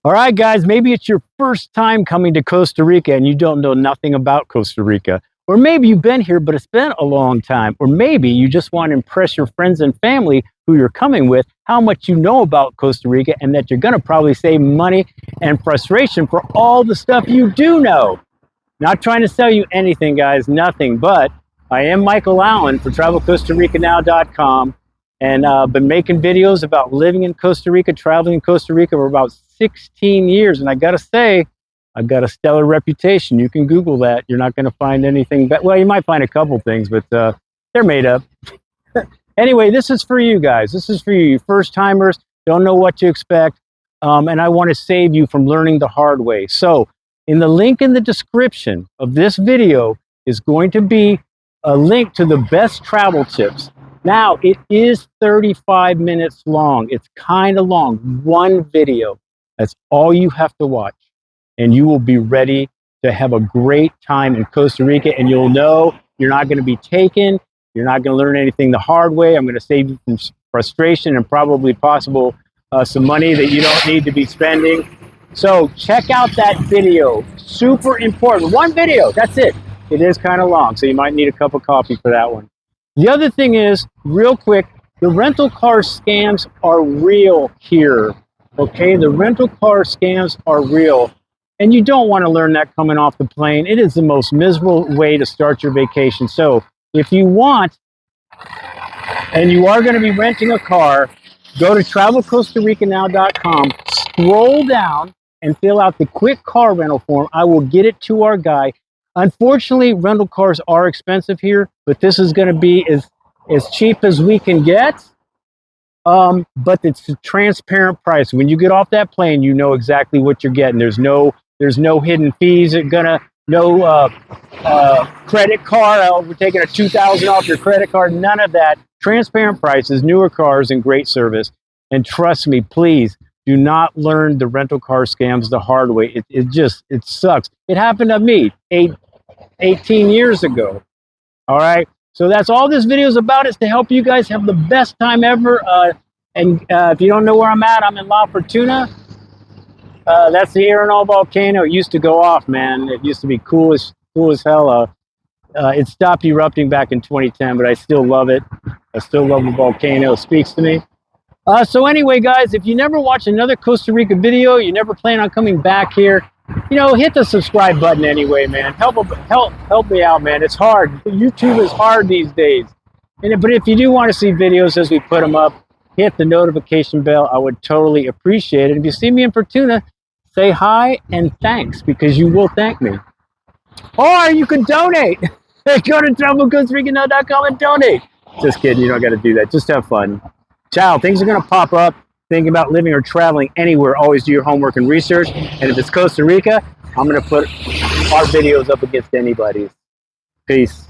All right, guys, maybe it's your first time coming to Costa Rica and you don't know nothing about Costa Rica. Or maybe you've been here, but it's been a long time. Or maybe you just want to impress your friends and family who you're coming with how much you know about Costa Rica and that you're going to probably save money and frustration for all the stuff you do know. Not trying to sell you anything, guys, nothing. But I am Michael Allen for TravelCostaRicaNow.com. And I've been making videos about living in Costa Rica, traveling in Costa Rica for about 16 years. And I got to say, I've got a stellar reputation. You can Google that. You're not going to find anything. Well, you might find a couple things, but they're made up. Anyway, this is for you guys. This is for you first timers, don't know what to expect. And I want to save you from learning the hard way. So in the link in the description of this video is going to be a link to the best travel tips. Now, it is 35 minutes long. It's kind of long, one video. That's all you have to watch. And you will be ready to have a great time in Costa Rica. And you'll know you're not going to be taken. You're not going to learn anything the hard way. I'm going to save you from frustration and probably possible some money that you don't need to be spending. So check out that video. Super important. One video, that's it. It is kind of long, so you might need a cup of coffee for that one. The other thing is, real quick, the rental car scams are real here, okay? The rental car scams are real, and you don't want to learn that coming off the plane. It is the most miserable way to start your vacation. So if you want, and you are going to be renting a car, go to TravelCostaRicaNow.com, scroll down, and fill out the quick car rental form. I will get it to our guy. Unfortunately, rental cars are expensive here, but this is going to be as cheap as we can get. But it's a transparent price. When you get off that plane, you know exactly what you're getting. There's no hidden fees. No credit card. We're taking a $2,000 off your credit card. None of that. Transparent prices, newer cars, and great service. And trust me, please, do not learn the rental car scams the hard way. It sucks. It happened to me 18 years ago. All right. So that's all this video is about, is to help you guys have the best time ever. If you don't know where I'm at, I'm in La Fortuna. That's the Arenal volcano. It used to go off, man. It used to be cool as hell. It stopped erupting back in 2010, but I still love it. I still love the volcano. It speaks to me. So anyway, guys, if you never watch another Costa Rica video, you never plan on coming back here, hit the subscribe button anyway, man. Help me out, man. It's hard. YouTube is hard these days. But if you do want to see videos as we put them up, hit the notification bell. I would totally appreciate it. If you see me in Fortuna, say hi and thanks, because you will thank me. Or you can donate. Go to TravelCostaRicaNow.com and donate. Just kidding. You don't got to do that. Just have fun. Ciao. Things are going to pop up. Thinking about living or traveling anywhere, always do your homework and research. And if it's Costa Rica, I'm going to put our videos up against anybody's. Peace.